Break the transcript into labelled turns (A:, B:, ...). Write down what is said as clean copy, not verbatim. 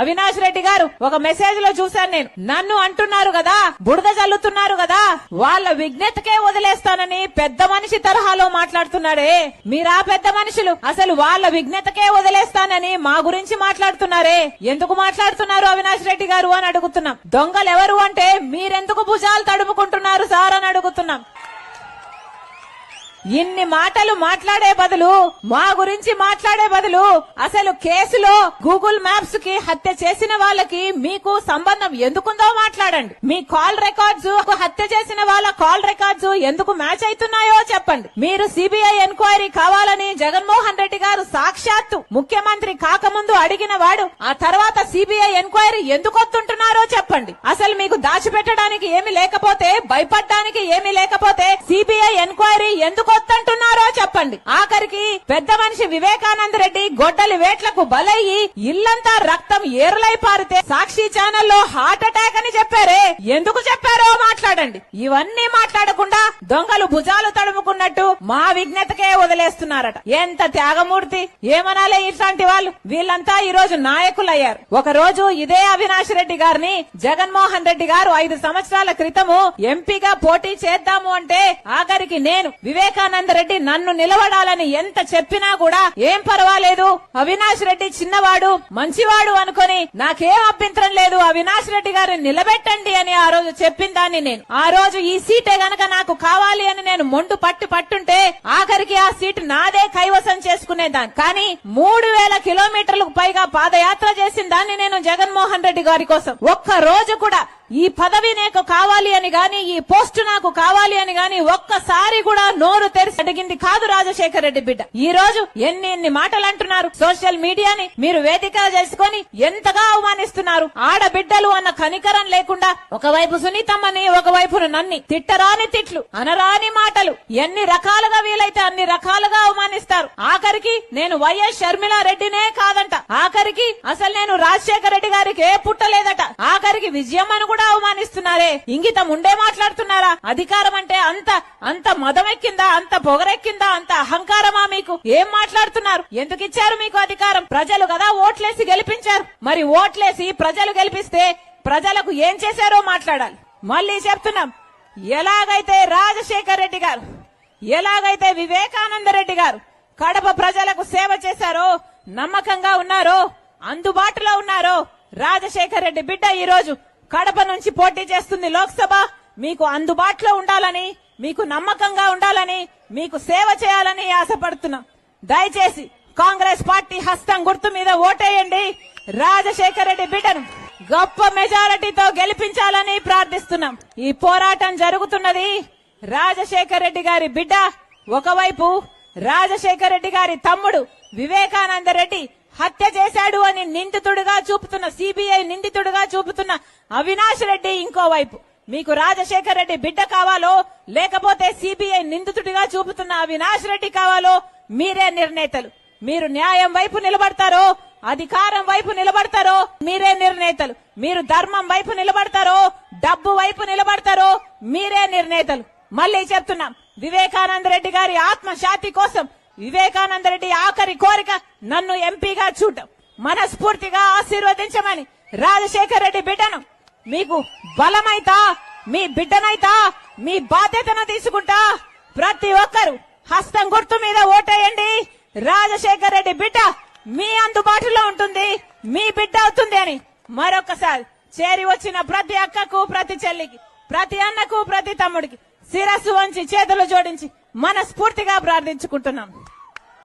A: అవినాష్ రెడ్డి గారు ఒక మెసేజ్ లో చూశాను నేను. నన్ను అంటున్నారు కదా, బుడద చల్లుతున్నారు కదా, వాళ్ళ విజ్ఞతకే వదిలేస్తానని పెద్ద మనిషి తరహాలో మాట్లాడుతున్నాడే. మీరా పెద్ద మనుషులు అసలు వాళ్ళ విజ్ఞతకే వదిలేస్తానని మా గురించి మాట్లాడుతున్నారే. ఎందుకు మాట్లాడుతున్నారు అవినాష్ రెడ్డి గారు అని అడుగుతున్నాం. దొంగలు ఎవరు అంటే మీరెందుకు భుజాలు తడుపుకుంటున్నారు సార్ అని అడుగుతున్నాం. ఇన్ని మాటలు మాట్లాడే బదులు, మా గురించి మాట్లాడే బదులు అసలు కేసులో గూగుల్ మ్యాప్స్ కి హత్య చేసిన వాళ్ళకి మీకు సంబంధం ఎందుకుందో మాట్లాడండి. మీ కాల్ రికార్డ్స్, హత్య చేసిన వాళ్ళ కాల్ రికార్డ్స్ ఎందుకు మ్యాచ్ అవుతున్నాయో చెప్పండి. మీరు సిబిఐ ఎంక్వైరీ కావాలని జగన్మోహన్ రెడ్డి గారు సాక్షాత్తు ముఖ్యమంత్రి కాకముందు అడిగిన వాడు, ఆ తర్వాత సిబిఐ ఎంక్వైరీ ఎందుకు వస్తుంటున్నారో చెప్పండి. అసలు మీకు దాచిపెట్టడానికి ఏమి లేకపోతే, భయపడడానికి ఏమి లేకపోతే సిబిఐ ఎంక్వైరీ ఎందుకు వస్తుంటున్నారో చెప్పండి. ఆఖరికి పెద్ద మనిషి వివేకానంద రెడ్డి గొడ్డలి వేట్లకు బలయ్యి ఇల్లంతా రక్తం ఏరులై పారితే సాక్షి ఛానల్లో హార్ట్ అటాక్ అని చెప్పారే, ఎందుకు చెప్పారో మాట్లాడండి. ఇవన్నీ మాట్లాడకుండా దొంగలు భుజాలు తడుముకున్నట్టు మా విజ్ఞతకే వదిలేస్తున్నారట. ఎంత త్యాగమూర్తి, ఏమనాలే ఇట్లాంటి వాళ్ళు. వీళ్ళంతా ఈ రోజు నాయకులయ్యారు. ఒక రోజు ఇదే అవినాష్ రెడ్డి గారిని జగన్మోహన్ రెడ్డి గారు 5 సంవత్సరాల క్రితము ఎంపీగా పోటీ చేద్దాము అంటే ఆఖరికి నేను వివేకానంద రెడ్డి నన్ను నిలబడాలని ఎంత చెప్పినా కూడా ఏం పర్వాలేదు, అవినాష్ రెడ్డి చిన్నవాడు మంచివాడు అనుకుని నాకేం అభ్యంతరం లేదు, అవినాష్ రెడ్డి గారిని నిలబెట్టండి అని ఆ రోజు చెప్పిన దాన్ని నేను. ఆ రోజు ఈ సీటే గనక నాకు కావాలి అని నేను మొండు పట్టుంటే ఆఖరికి ఆ సీటు నాదే కైవసం చేసుకునేదాన్ని. కానీ 3000 కిలోమీటర్లకు పైగా పాదయాత్ర చేసిన దాన్ని నేను జగన్మోహన్ రెడ్డి గారి కోసం. ఒక్క రోజు కూడా ఈ పదవి నాకు కావాలి అని గాని, ఈ పోస్టు నాకు కావాలి అని గాని ఒక్కసారి కూడా నోరు తెరిచి అడిగింది కాదు రాజశేఖర్ రెడ్డి బిడ్డ. ఈ రోజు ఎన్ని మాటలు అంటున్నారు. సోషల్ మీడియాని మీరు వేదిక చేసుకుని ఎంతగా అవమానిస్తున్నారు. ఆడబిడ్డలు అన్న కనికరం లేకుండా ఒకవైపు సునీతమ్మని, ఒకవైపు నన్ని తిట్టరాని తిట్లు, అనరాని మాటలు, ఎన్ని రకాలుగా వీలైతే అన్ని రకాలుగా అవమానిస్తారు. ఆఖరికి నేను వైఎస్ షర్మిలా రెడ్డినే కాదంట, ఆఖరికి అసలు నేను రాజశేఖర్ రెడ్డి గారికి ఏ పుట్టలేదట, ఆఖరికి విజయమ్మను కూడా అవమానిస్తున్నారే. ఇంగితం ఉండే మాట్లాడుతున్నారా? అధికారం అంటే అంత మదమెక్కిందా, అంత పొగరెక్కిందా, అంత అహంకారమా మీకు? ఏం మాట్లాడుతున్నారు? ఎందుకు ఇచ్చారు మీకు అధికారం? ప్రజలు కదా ఓట్లేసి గెలిపించారు. మరి ఓట్లేసి ప్రజలు గెలిపిస్తే ప్రజలకు ఏం చేశారో మాట్లాడాలి. మళ్ళీ చెప్తున్నాం, ఎలాగైతే రాజశేఖర్ రెడ్డి గారు, ఎలాగైతే వివేకానంద రెడ్డి గారు కడప ప్రజలకు సేవ చేశారో, నమ్మకంగా ఉన్నారో, అందుబాటులో ఉన్నారో, రాజశేఖర్ రెడ్డి బిడ్డ ఈ రోజు కడప నుంచి పోటీ చేస్తుంది లోక్సభ. మీకు అందుబాటులో ఉండాలని, మీకు నమ్మకంగా ఉండాలని, మీకు సేవ చేయాలని ఆశపడుతున్నాం. దయచేసి కాంగ్రెస్ పార్టీ హస్తం గుర్తు మీద ఓటేయండి. రాజశేఖర్ రెడ్డి బిడ్డను గొప్ప మెజారిటీతో గెలిపించాలని ప్రార్థిస్తున్నాం. ఈ పోరాటం జరుగుతున్నది రాజశేఖర్ రెడ్డి గారి బిడ్డ ఒకవైపు, రాజశేఖర్ రెడ్డి గారి తమ్ముడు వివేకానంద రెడ్డి హత్య చేశాడు అని నిందితుడిగా చూపుతున్న, సిబిఐ నిందితుడిగా చూపుతున్న అవినాష్ రెడ్డి ఇంకోవైపు. మీకు రాజశేఖర్ రెడ్డి బిడ్డ కావాలో, లేకపోతే సిబిఐ నిందితుడిగా చూపుతున్న అవినాష్ రెడ్డి కావాలో మీరే నిర్ణేతలు. మీరు న్యాయం వైపు నిలబడతారో, అధికారం వైపు నిలబడతారో మీరే నిర్ణేతలు. మీరు ధర్మం వైపు నిలబడతారో, డబ్బు వైపు నిలబడతారో మీరే నిర్ణేతలు. మళ్ళీ చెప్తున్నాం, వివేకానంద రెడ్డి గారి ఆత్మశాంతి కోసం వివేకానంద రెడ్డి ఆఖరి కోరిక నన్ను ఎంపీగా చూడటం. మనస్ఫూర్తిగా ఆశీర్వదించమని రాజశేఖర్ రెడ్డి బిడ్డను మీకు బలమైతా, మీ బిడ్డనైతా, మీ బాధ్యతను తీసుకుంటా. ప్రతి ఒక్కరు హస్తం గుర్తు మీద ఓటేయండి. రాజశేఖర్ రెడ్డి బిడ్డ మీ అందుబాటులో ఉంటుంది, మీ బిడ్డ అవుతుంది అని మరొకసారి చేరి వచ్చిన ప్రతి అక్కకు, ప్రతి చెల్లికి, ప్రతి అన్నకు, ప్రతి తమ్ముడికి శిరస్సు వంచి చేతులు జోడించి మనస్ఫూర్తిగా ప్రార్థించుకుంటున్నాం.